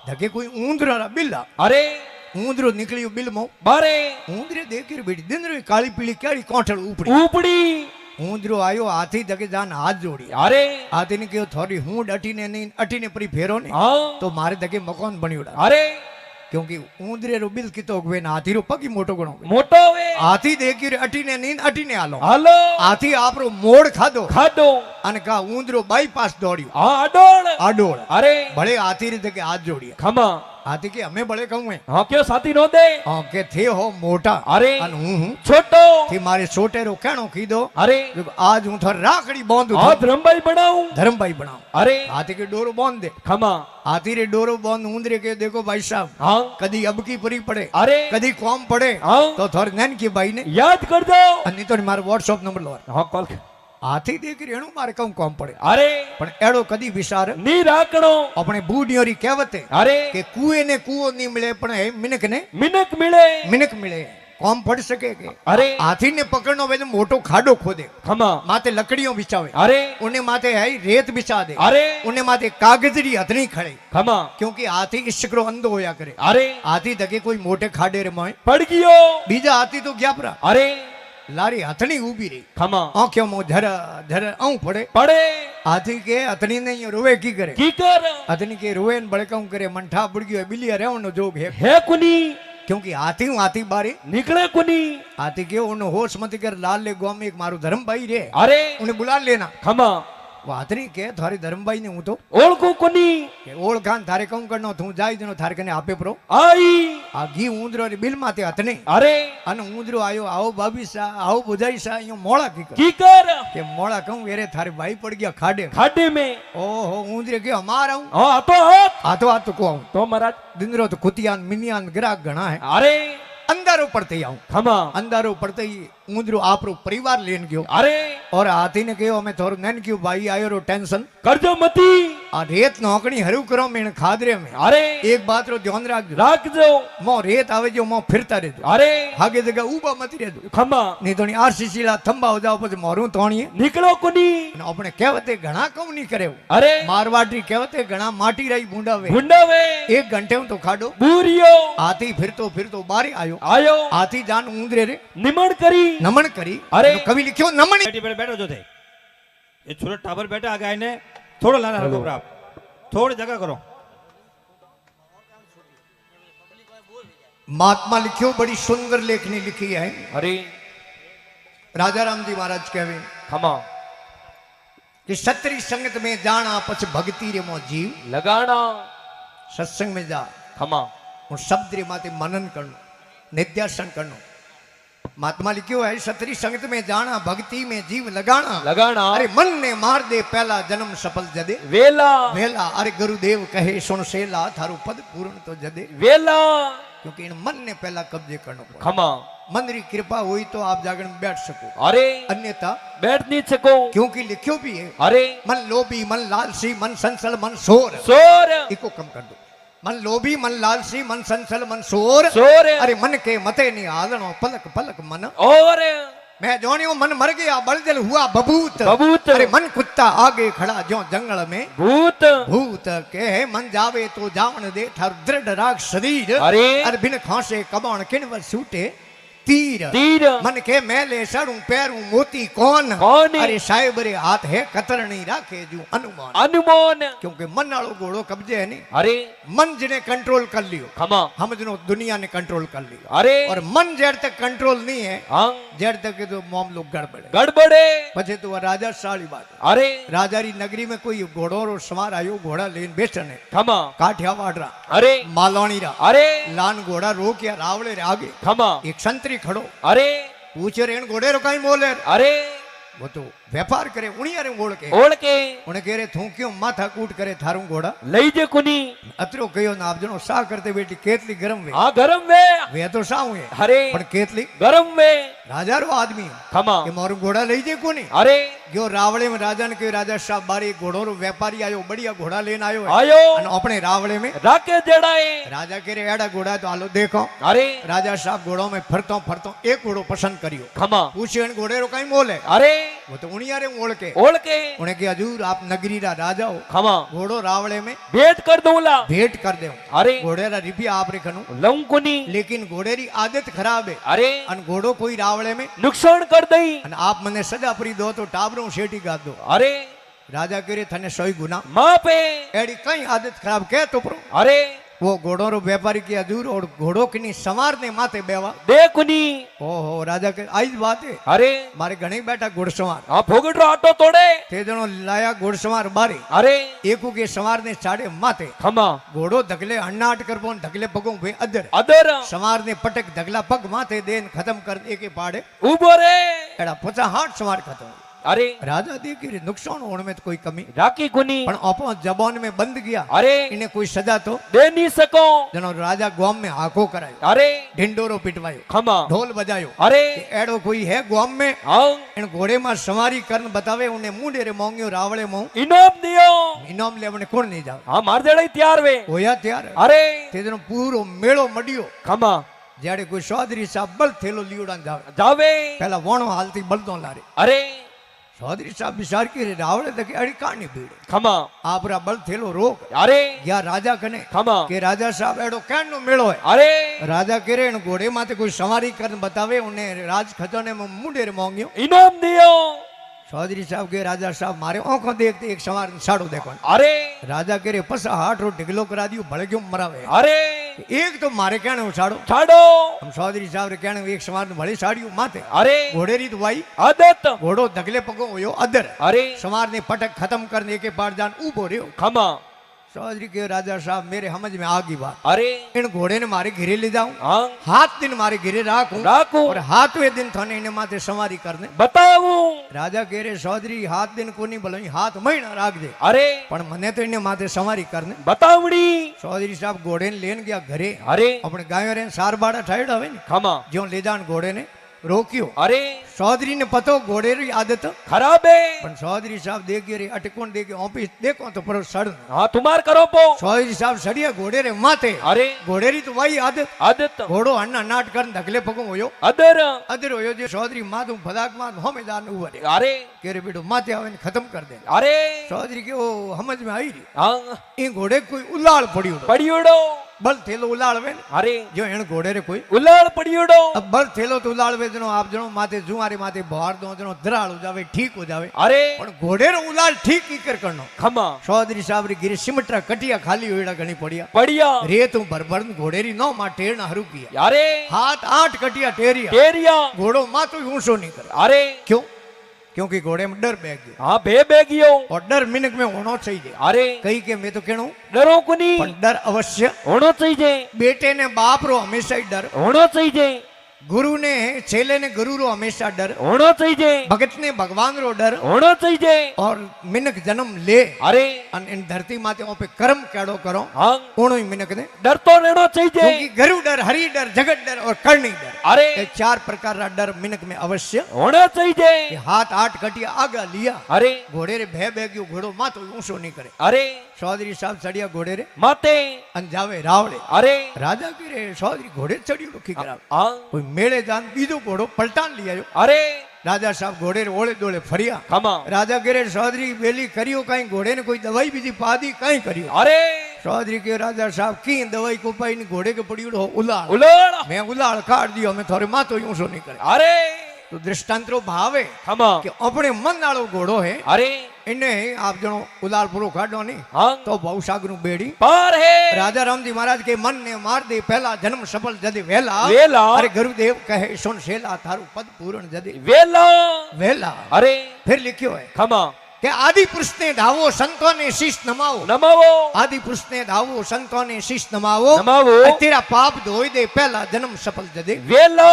[SPEAKER 1] धके कोई ऊंदरा बिल्ला
[SPEAKER 2] अरे
[SPEAKER 1] ऊंदरो निकलियो बिल मो
[SPEAKER 2] बारे
[SPEAKER 1] ऊंदरे देखी बेटी दिन रे काली पीली केड़ी कोठल ऊपड़ी
[SPEAKER 2] ऊपड़ी
[SPEAKER 1] ऊंदरो आयो हाथी धके जान हाथ जोड़ी
[SPEAKER 2] अरे
[SPEAKER 1] हाथी ने कहो थोड़ी हूं अटीने नहीं अटीने परी फेरो ने
[SPEAKER 2] हाँ
[SPEAKER 1] तो मारे धके मकान बनियोड़ा
[SPEAKER 2] अरे
[SPEAKER 1] क्योंकि ऊंदरे रो बिल कितो गवे ना हाथी रो पगी मोटो गणो
[SPEAKER 2] मोटो वे
[SPEAKER 1] हाथी देखी रे अटीने नींद अटीने आलो
[SPEAKER 2] हालो
[SPEAKER 1] हाथी आपरो मोड़ खादो
[SPEAKER 2] खादो
[SPEAKER 1] અને કા ઊંદરો બાયપાસ દોડ્યો
[SPEAKER 2] हाँ अडोल
[SPEAKER 1] આડોળ
[SPEAKER 2] अरे
[SPEAKER 1] ભલે હાથી રીતે કે હાથ જોડીએ
[SPEAKER 2] खमा
[SPEAKER 1] હાથી કે અમે ભલે કહું હે
[SPEAKER 2] हाँ क्यों साथी नो दे
[SPEAKER 1] હા કે થે હો મોટા
[SPEAKER 2] अरे
[SPEAKER 1] અને હું
[SPEAKER 2] छोटो
[SPEAKER 1] થી મારે સોટેરો કેણો કીધો
[SPEAKER 2] अरे
[SPEAKER 1] આજ હું થોર રાખડી બાંધું
[SPEAKER 2] हाँ धर्मभाई बनाऊं
[SPEAKER 1] ધરમભાઈ બનાવ
[SPEAKER 2] अरे
[SPEAKER 1] હાથી કે ડોરો બાંધ દે
[SPEAKER 2] खमा
[SPEAKER 1] हाथी रे डोरो बांध ऊंदरे के देखो भाई साहब
[SPEAKER 2] हाँ
[SPEAKER 1] कदी अब की परी पड़े
[SPEAKER 2] अरे
[SPEAKER 1] कदी कॉम पड़े
[SPEAKER 2] हाँ
[SPEAKER 1] तो थोर नैन की भाई ने
[SPEAKER 2] याद कर दो
[SPEAKER 1] नहीं तो मारे व्हाट्सएप नंबर लो
[SPEAKER 2] हाँ कॉल
[SPEAKER 1] हाथी देख रेणु मारे कहूं कॉम पड़े
[SPEAKER 2] अरे
[SPEAKER 1] पण एड़ो कदी विचार
[SPEAKER 2] नी राकड़ो
[SPEAKER 1] अपने बूढ़ियोरी कहवते
[SPEAKER 2] अरे
[SPEAKER 1] के कुएं ने कुओ नहीं मिले पण हे मिनक ने
[SPEAKER 2] मिनक मिले
[SPEAKER 1] मिनक मिले कॉम पड़ सके के
[SPEAKER 2] अरे
[SPEAKER 1] हाथी ने पकड़नो वे तो मोटो खाडो खोदे
[SPEAKER 2] खमा
[SPEAKER 1] माथे लकड़ियों बिछावे
[SPEAKER 2] अरे
[SPEAKER 1] उन्हें माथे है रेत बिछा दे
[SPEAKER 2] अरे
[SPEAKER 1] उन्हें माथे कागजरी हथनी खड़े
[SPEAKER 2] खमा
[SPEAKER 1] क्योंकि हाथी इश्करो अंधो होया करे
[SPEAKER 2] अरे
[SPEAKER 1] हाथी धके कोई मोटे खाडे रे मोय
[SPEAKER 2] पड़ गयो
[SPEAKER 1] बीजा हाथी तो गया परा
[SPEAKER 2] अरे
[SPEAKER 1] लारी हथनी ऊबी रही
[SPEAKER 2] खमा
[SPEAKER 1] आंखों में झर झर आऊं पड़े
[SPEAKER 2] पड़े
[SPEAKER 1] हाथी के हथनी नहीं रोवे की करे
[SPEAKER 2] की कर
[SPEAKER 1] हथनी के रोवे न बड़काऊ करे मनठा बुड़ गयो बिलिया रेवनो जोग है
[SPEAKER 2] कुनी
[SPEAKER 1] क्योंकि हाथी बारी
[SPEAKER 2] निकले कुनी
[SPEAKER 1] हाथी के उन होश मत कर लाल ले गांव में एक मारो धर्म भाई रे
[SPEAKER 2] अरे
[SPEAKER 1] उन्हें बुला लेना
[SPEAKER 2] खमा
[SPEAKER 1] વાતરી કે થારી ધર્મભાઈ ને હું તો
[SPEAKER 2] ઓળખું કોની
[SPEAKER 1] કે ઓળખાણ થારે કમ કરનો તું જાય જનો થારે કને આપે પ્રો
[SPEAKER 2] આઈ
[SPEAKER 1] આ ઘી ઉંદરો રી બિલ માથે હાથ નહીં
[SPEAKER 2] અરે
[SPEAKER 1] અને ઉંદરો આયો આવો બાબી સા આવો બુજાઈ સા અહીંયા મોળા કી કર
[SPEAKER 2] કી કર
[SPEAKER 1] કે મોળા કહું એરે થારે ભાઈ પડ ગયા ખાડે
[SPEAKER 2] ખાડે में
[SPEAKER 1] ઓહો ઉંદરે કે અમાર આવું
[SPEAKER 2] हाँ तो
[SPEAKER 1] આ તો કહું
[SPEAKER 2] तो महाराज
[SPEAKER 1] દિંદરો તો કુતિયાન મિનિયાન ગ્રાહક ઘણા હે
[SPEAKER 2] अरे
[SPEAKER 1] અંધારો પડતે આવું
[SPEAKER 2] खमा
[SPEAKER 1] અંધારો પડતે ઉંદરો આપણો પરિવાર લઈને ગયો
[SPEAKER 2] अरे
[SPEAKER 1] और हाथी ने कहो मैं थोड़ा नैन क्यों भाई आयो रो टेंशन
[SPEAKER 2] करजो मती
[SPEAKER 1] आ रेत नौकड़ी हरू करो मैं खादरे में
[SPEAKER 2] अरे
[SPEAKER 1] एक बात रो ध्यान राख
[SPEAKER 2] राख दो
[SPEAKER 1] मो रेत आवे जो मो फिरता रहे
[SPEAKER 2] अरे
[SPEAKER 1] आगे जगह ऊबा मत रहे
[SPEAKER 2] खमा
[SPEAKER 1] नहीं तो नहीं आरसीसी ला थंबा हो जाओ પછી મોરું તોણીએ
[SPEAKER 2] निकलो कोनी
[SPEAKER 1] આપણે કહેવતે ઘણા કમ નહીં કરે
[SPEAKER 2] अरे
[SPEAKER 1] મારવાડી કહેવતે ઘણા માટી રહી બુંડાવે
[SPEAKER 2] गुंडावे
[SPEAKER 1] એક ઘંटे હું તો ખાડો
[SPEAKER 2] बूरियो
[SPEAKER 1] હાથી ફિરતો ફિરતો બારે આયો
[SPEAKER 2] आयो
[SPEAKER 1] હાથી જાન ઉંદરે રે
[SPEAKER 2] निमण करी
[SPEAKER 1] નમન કરી
[SPEAKER 2] અરે.
[SPEAKER 1] એનો કવિ લખ્યો નમણી
[SPEAKER 3] બેઠી બેઠે બેઠો જો थे ये छोरे टाबर बैठा आ गए ने थोड़ा लाना हल्को पर आप थोड़ी जगह करो
[SPEAKER 1] महात्मा लिखियो बड़ी सुंदर लेखनी लिखी है
[SPEAKER 2] अरे
[SPEAKER 1] राजा राम जी महाराज कहवे
[SPEAKER 2] खमा
[SPEAKER 1] कि सतरी संगत में जाना पछ भक्ति रे मो जीव
[SPEAKER 2] लगाना
[SPEAKER 1] सत्संग में जा
[SPEAKER 2] खमा
[SPEAKER 1] और शब्द रे माते मनन करनो निध्यासन करनो महात्मा लिखियो है सतरी संगत में जाना भक्ति में जीव लगाना
[SPEAKER 2] लगाना
[SPEAKER 1] अरे मन ने मार दे पहला जन्म सफल जदे
[SPEAKER 2] वेला
[SPEAKER 1] वेला अरे गुरुदेव कहे सुन सेला थारू पद पूर्ण तो जदे
[SPEAKER 2] वेला
[SPEAKER 1] क्योंकि इन मन ने पहला कब्जे करनो पड़े
[SPEAKER 2] खमा
[SPEAKER 1] मन री कृपा हुई तो आप जागरण में बैठ सको
[SPEAKER 2] अरे
[SPEAKER 1] अन्यथा
[SPEAKER 2] बैठ नहीं सको
[SPEAKER 1] क्योंकि लिखियो भी है
[SPEAKER 2] अरे
[SPEAKER 1] मन लोभी मन लालसी मन संसल मन सोर
[SPEAKER 2] सोर
[SPEAKER 1] इको कम कर दो मन लोभी मन लालसी मन संसल मन सोर
[SPEAKER 2] सोर
[SPEAKER 1] अरे मन के मते नहीं आदनो पलक पलक मन
[SPEAKER 2] और
[SPEAKER 1] मैं जोनियो मन मर गया बलजल हुआ बबूत
[SPEAKER 2] बबूत
[SPEAKER 1] अरे मन कुत्ता आगे खड़ा जो जंगल में
[SPEAKER 2] भूत
[SPEAKER 1] भूत के मन जावे तो जावन दे थार दृढ़ राग शरीर
[SPEAKER 2] अरे
[SPEAKER 1] अरे बिन खांसे कबाण किनवर सूटे तीर
[SPEAKER 2] तीर
[SPEAKER 1] मन के मैले सड़ू पैरू मोती कौन
[SPEAKER 2] कौन?
[SPEAKER 1] अरे साहेब रे हाथ है कतरनी राखे जू अनुमान
[SPEAKER 2] अनुमान
[SPEAKER 1] क्योंकि मन वालों घोड़ो कब्जे है नहीं
[SPEAKER 2] अरे
[SPEAKER 1] मन जिन्हें कंट्रोल कर लियो
[SPEAKER 2] खमा
[SPEAKER 1] हम जिनो दुनिया ने कंट्रोल कर लियो
[SPEAKER 2] अरे
[SPEAKER 1] और मन जेड़ तक कंट्रोल नहीं है
[SPEAKER 2] हाँ
[SPEAKER 1] जेड़ तक के तो मामलो गड़बड़े
[SPEAKER 2] गड़बड़े
[SPEAKER 1] पछे तो राजा साली बात है।
[SPEAKER 2] अरे
[SPEAKER 1] राजा री नगरी में कोई घोड़ो रो सवार आयो घोड़ा लेन बेचने
[SPEAKER 2] खमा
[SPEAKER 1] काठियावाड़
[SPEAKER 2] अरे
[SPEAKER 1] मालवाणी रा
[SPEAKER 2] अरे
[SPEAKER 1] लान घोड़ा रोक या रावले रे आगे
[SPEAKER 2] खमा
[SPEAKER 1] एक संतरी खड़ो
[SPEAKER 2] अरे
[SPEAKER 1] पूछे रेन घोड़े रो कहीं बोले
[SPEAKER 2] अरे
[SPEAKER 1] वो तो व्यापार करे उनिया रे ओढ़ के
[SPEAKER 2] ओढ़ के
[SPEAKER 1] उन्हें कह रहे थू क्यों माथा कूट करे थारू घोड़ा
[SPEAKER 2] लई जे कुनी
[SPEAKER 1] अतरो कहो ना आप जनो सा करते बेटी केतली गरम वे
[SPEAKER 2] हाँ गरम में
[SPEAKER 1] वे तो सा हुए
[SPEAKER 2] अरे
[SPEAKER 1] पण केतली
[SPEAKER 2] गरम में
[SPEAKER 1] राजा रो आदमी
[SPEAKER 2] खमा
[SPEAKER 1] के मारू घोड़ा लई जे कोनी
[SPEAKER 2] अरे
[SPEAKER 1] गयो रावड़े में राजा ने कहो राजा साहब बारी घोड़ो रो व्यापारी आयो बढ़िया घोड़ा लेन आयो है
[SPEAKER 2] आयो
[SPEAKER 1] अने अपने रावड़े में
[SPEAKER 2] राके जड़ाए
[SPEAKER 1] राजा कह रहे एड़ा घोड़ा तो आलो देखो
[SPEAKER 2] अरे
[SPEAKER 1] राजा साहब घोड़ों में फरतो फरतो एक घोड़ो पसंद करियो
[SPEAKER 2] खमा
[SPEAKER 1] पूछे घोड़े रो कहीं बोले
[SPEAKER 2] अरे
[SPEAKER 1] वो तो उनिया रे ओढ़ के
[SPEAKER 2] ओढ़ के
[SPEAKER 1] उन्हें कि हजूर आप नगरी रा राजा हो
[SPEAKER 2] खमा
[SPEAKER 1] घोड़ो रावड़े में
[SPEAKER 2] भेंट कर दूला
[SPEAKER 1] भेंट कर दे
[SPEAKER 2] अरे
[SPEAKER 1] घोड़े रा रिपिया आप रे खनु
[SPEAKER 2] लऊं कुनी
[SPEAKER 1] लेकिन घोड़े री आदत खराब है
[SPEAKER 2] अरे
[SPEAKER 1] अन घोड़ो कोई रावड़े में
[SPEAKER 2] नुकसान कर दई
[SPEAKER 1] अन आप मने सजा परी दो तो टाबरो शेटी गा दो
[SPEAKER 2] अरे
[SPEAKER 1] राजा करे थने सोई गुना
[SPEAKER 2] माँ पे
[SPEAKER 1] एड़ी कई आदत खराब कह तो प्रो
[SPEAKER 2] अरे
[SPEAKER 1] वो घोड़ो रो व्यापारी की हजूर और घोड़ो की सवार ने माथे बेवा
[SPEAKER 2] देखुनी
[SPEAKER 1] ओहो राजा के आई बात है
[SPEAKER 2] अरे
[SPEAKER 1] मारे घणी बैठा घोड़सवार
[SPEAKER 2] हाँ फोगट रो आटो तोड़े
[SPEAKER 1] ते जणो लाया घोड़सवार बारे
[SPEAKER 2] अरे
[SPEAKER 1] एकू के सवार ने चाड़े माथे
[SPEAKER 2] खमा
[SPEAKER 1] घोड़ो धकले अन्नाट कर पोन धकले पगों वे अदर
[SPEAKER 2] अदर
[SPEAKER 1] सवार ने पटक धगला पग माथे देन खत्म कर दे के पाड़े
[SPEAKER 2] उबो रे
[SPEAKER 1] एड़ा 50 सवार खत्म
[SPEAKER 2] अरे
[SPEAKER 1] राजा देखी रे नुकसान होने में तो कोई कमी
[SPEAKER 2] राखी कुनी
[SPEAKER 1] पण अपो जबान में बंद गया
[SPEAKER 2] अरे
[SPEAKER 1] इन्हें कोई सजा तो
[SPEAKER 2] दे नहीं सको
[SPEAKER 1] जनो राजा गांव में हाको करायो
[SPEAKER 2] अरे
[SPEAKER 1] ढिंडोरो पिटवायो
[SPEAKER 2] खमा
[SPEAKER 1] ढोल बजायो
[SPEAKER 2] अरे
[SPEAKER 1] कि एड़ो कोई है गांव में
[SPEAKER 2] हाँ
[SPEAKER 1] इन घोड़े में सवारी करन बतावे उन्हें मुंडे रे मोंगियो रावळे मो
[SPEAKER 2] इनाम दियो
[SPEAKER 1] इनाम ले अपने कौन नहीं जाओ
[SPEAKER 2] हाँ मार देड़ाई तैयार वे
[SPEAKER 1] होया तैयार
[SPEAKER 2] अरे
[SPEAKER 1] ते जनो पूरो मेळो मडियो
[SPEAKER 2] खमा
[SPEAKER 1] जेड़े कोई चौधरी साहब बल थेलो लियोड़ा जावे
[SPEAKER 2] जावे
[SPEAKER 1] पहला वणो हालती बलदो लारे
[SPEAKER 2] अरे
[SPEAKER 1] चौधरी साहब विचार की रावळे तक अड़ी कानी भीड़
[SPEAKER 2] खमा
[SPEAKER 1] आपरा बल थेलो रोक
[SPEAKER 2] अरे
[SPEAKER 1] या राजा कने
[SPEAKER 2] खमा
[SPEAKER 1] के राजा साहब एड़ो कैन नो मेळो है
[SPEAKER 2] अरे
[SPEAKER 1] राजा कह रहे घोड़े माथे कोई सवारी करन बतावे उन्हें राज खजाने में मुंडे रे मोंगियो
[SPEAKER 2] इनाम दियो
[SPEAKER 1] चौधरी साहब के राजा साहब मारे आंखों देखते एक सवार साड़ो देखो
[SPEAKER 2] अरे
[SPEAKER 1] राजा कह रहे पसा हाथ रो ढिगलो करा दियो भड़ग्यो मरावे
[SPEAKER 2] अरे
[SPEAKER 1] એક તો મારે ક્યાં ઉછાડો
[SPEAKER 2] છાડો
[SPEAKER 1] આમ ચૌધરી સાહેબ રે ક્યાં એક સમાજ ભલે સાડ્યું માથે
[SPEAKER 2] અરે
[SPEAKER 1] ઘોડેરી તો વાઈ
[SPEAKER 2] આદત
[SPEAKER 1] ઘોડો ધગલે પગો હોયો અદર
[SPEAKER 2] અરે
[SPEAKER 1] समार ने पटक खत्म करने के बाद जान ऊबो रहो
[SPEAKER 2] खमा
[SPEAKER 1] चौधरी के राजा साहब मेरे समझ में आ गई बात
[SPEAKER 2] अरे
[SPEAKER 1] इन घोड़े ने मारे घिरे ले जाऊं
[SPEAKER 2] हाँ
[SPEAKER 1] हाथ दिन मारे घिरे राखूं
[SPEAKER 2] राखूं
[SPEAKER 1] और हाथवे दिन थाने इन्हें माथे सवारी करने
[SPEAKER 2] बताऊं
[SPEAKER 1] राजा कह रहे चौधरी हाथ दिन को नहीं बोलो हाथ महीना राख दे
[SPEAKER 2] अरे
[SPEAKER 1] पण मने तो इन्हें माथे सवारी करने
[SPEAKER 2] बतावड़ी
[SPEAKER 1] चौधरी साहब घोड़े ने लेन गया घरे
[SPEAKER 2] अरे
[SPEAKER 1] अपने गायों रे सार बाड़ा ठाड़ हवे ने
[SPEAKER 2] खमा
[SPEAKER 1] जो ले जान घोड़े ने रोक्यो
[SPEAKER 2] अरे
[SPEAKER 1] चौधरी ने पतो घोड़े री आदत
[SPEAKER 2] खराब है
[SPEAKER 1] पण चौधरी साहब देखे रे अटकोन देखे ऑफिस देखो तो पर सड़
[SPEAKER 2] हाँ तुम्हार करो पो
[SPEAKER 1] चौधरी साहब सड़िया घोड़े रे माथे
[SPEAKER 2] अरे
[SPEAKER 1] घोड़े री तो वही आदत
[SPEAKER 2] आदत
[SPEAKER 1] घोड़ो अन्ना नाट कर धगले पगो होयो
[SPEAKER 2] अदर
[SPEAKER 1] अदर होयो जो चौधरी माधु फदाक माध होमेदार ने उभरे
[SPEAKER 2] अरे
[SPEAKER 1] के रे बेटो माथे आवे ने खत्म कर दे
[SPEAKER 2] अरे
[SPEAKER 1] चौधरी के वो समझ में आई रही
[SPEAKER 2] हाँ
[SPEAKER 1] ई घोड़े कोई उलाड़ पड़ियो
[SPEAKER 2] पड़ियोड़ो
[SPEAKER 1] बल थेलो उलाड़ वे
[SPEAKER 2] अरे
[SPEAKER 1] जो एण घोड़े रे कोई
[SPEAKER 2] उलाड़ पड़ियोड़ो
[SPEAKER 1] अब बल थेलो तो उलाड़ वे जनो आप जनो माथे जुआरे माथे बहार दो जनो धराड़ हो जावे ठीक हो जावे
[SPEAKER 2] अरे
[SPEAKER 1] पण घोड़े रो उलाड़ ठीक ही कर करनो
[SPEAKER 2] खमा
[SPEAKER 1] चौधरी साहब री गिरी सिमटरा कटिया खाली होईड़ा घणी पड़िया
[SPEAKER 2] पड़िया
[SPEAKER 1] रे तू भरभर घोड़े री नो मा टेर ना हरू किया
[SPEAKER 2] अरे
[SPEAKER 1] हाथ 8 कटिया टेरिया
[SPEAKER 2] टेरिया
[SPEAKER 1] घोड़ो माथो ऊंचो नहीं करे
[SPEAKER 2] अरे
[SPEAKER 1] क्यों क्योंकि घोड़े में डर बैग गयो
[SPEAKER 2] हाँ बे बेगियो
[SPEAKER 1] और डर मिनक में होना चाहिए
[SPEAKER 2] अरे
[SPEAKER 1] कही के मैं तो कहूं
[SPEAKER 2] डरो कुनी
[SPEAKER 1] पण डर अवश्य
[SPEAKER 2] होना चाहिए
[SPEAKER 1] बेटे ने बाप रो हमेशा ही डर
[SPEAKER 2] होना चाहिए
[SPEAKER 1] गुरु ने छेले ने गुरु रो हमेशा डर
[SPEAKER 2] होना चाहिए
[SPEAKER 1] भगत ने भगवान रो डर
[SPEAKER 2] होना चाहिए
[SPEAKER 1] और मिनक जन्म ले
[SPEAKER 2] अरे
[SPEAKER 1] अन इन धरती माते ओ पे कर्म केड़ो करो
[SPEAKER 2] हाँ
[SPEAKER 1] ओणो ही मिनक ने
[SPEAKER 2] डर तो रहना चाहिए
[SPEAKER 1] क्योंकि गुरु डर हरि डर जगत डर और करणी डर
[SPEAKER 2] अरे
[SPEAKER 1] ये 4 प्रकार रा डर मिनक में अवश्य
[SPEAKER 2] होना चाहिए
[SPEAKER 1] ये हाथ 8 कटिया आगा लिया
[SPEAKER 2] अरे
[SPEAKER 1] घोड़े रे भे गयो घोड़ो माथो ऊंचो नहीं करे
[SPEAKER 2] अरे
[SPEAKER 1] चौधरी साहब चढ़िया घोड़े रे
[SPEAKER 2] माते
[SPEAKER 1] अन जावे रावड़े
[SPEAKER 2] अरे
[SPEAKER 1] राजा के रे चौधरी घोड़े चढ़ियो रुखी करा
[SPEAKER 2] हाँ
[SPEAKER 1] कोई मेले जान बीजो घोड़ो पलटान लिया
[SPEAKER 2] अरे
[SPEAKER 1] राजा साहब घोड़े रे ओले दोले फरिया
[SPEAKER 2] खमा
[SPEAKER 1] राजा के रे चौधरी बेली करियो कहीं घोड़े ने कोई दवाई बीजी पादी कहीं करियो
[SPEAKER 2] अरे
[SPEAKER 1] चौधरी के राजा साहब की दवाई को पाई घोड़े के पड़ियो उलाड़
[SPEAKER 2] उलड़
[SPEAKER 1] मैं उलाड़ काट दियो मैं थोड़े माथो यूं नहीं करे
[SPEAKER 2] अरे
[SPEAKER 1] तो दृष्टांतरो भावे
[SPEAKER 2] खमा
[SPEAKER 1] कि अपने मन वालो घोड़ो है
[SPEAKER 2] अरे
[SPEAKER 1] इन्हें आप जनो उलाड़ पूरो काटो नहीं
[SPEAKER 2] हाँ
[SPEAKER 1] तो बहु सागरू बेड़ी
[SPEAKER 2] पार है
[SPEAKER 1] राजा रामजी महाराज के मन ने मार दे पहला जन्म सफल जदे वेला
[SPEAKER 2] वेला
[SPEAKER 1] अरे गुरुदेव कहे सुन शेला थारू पद पूर्ण जदे
[SPEAKER 2] वेला
[SPEAKER 1] वेला
[SPEAKER 2] अरे
[SPEAKER 1] फिर लिखियो है
[SPEAKER 2] खमा
[SPEAKER 1] कि आदि पुरुष ने धावो संतों ने शीश नमाओ
[SPEAKER 2] नमावो
[SPEAKER 1] आदि पुरुष ने धावो संतों ने शीश नमाओ
[SPEAKER 2] नमावो
[SPEAKER 1] और तेरा पाप धोई दे पहला जन्म सफल जदे
[SPEAKER 2] वेला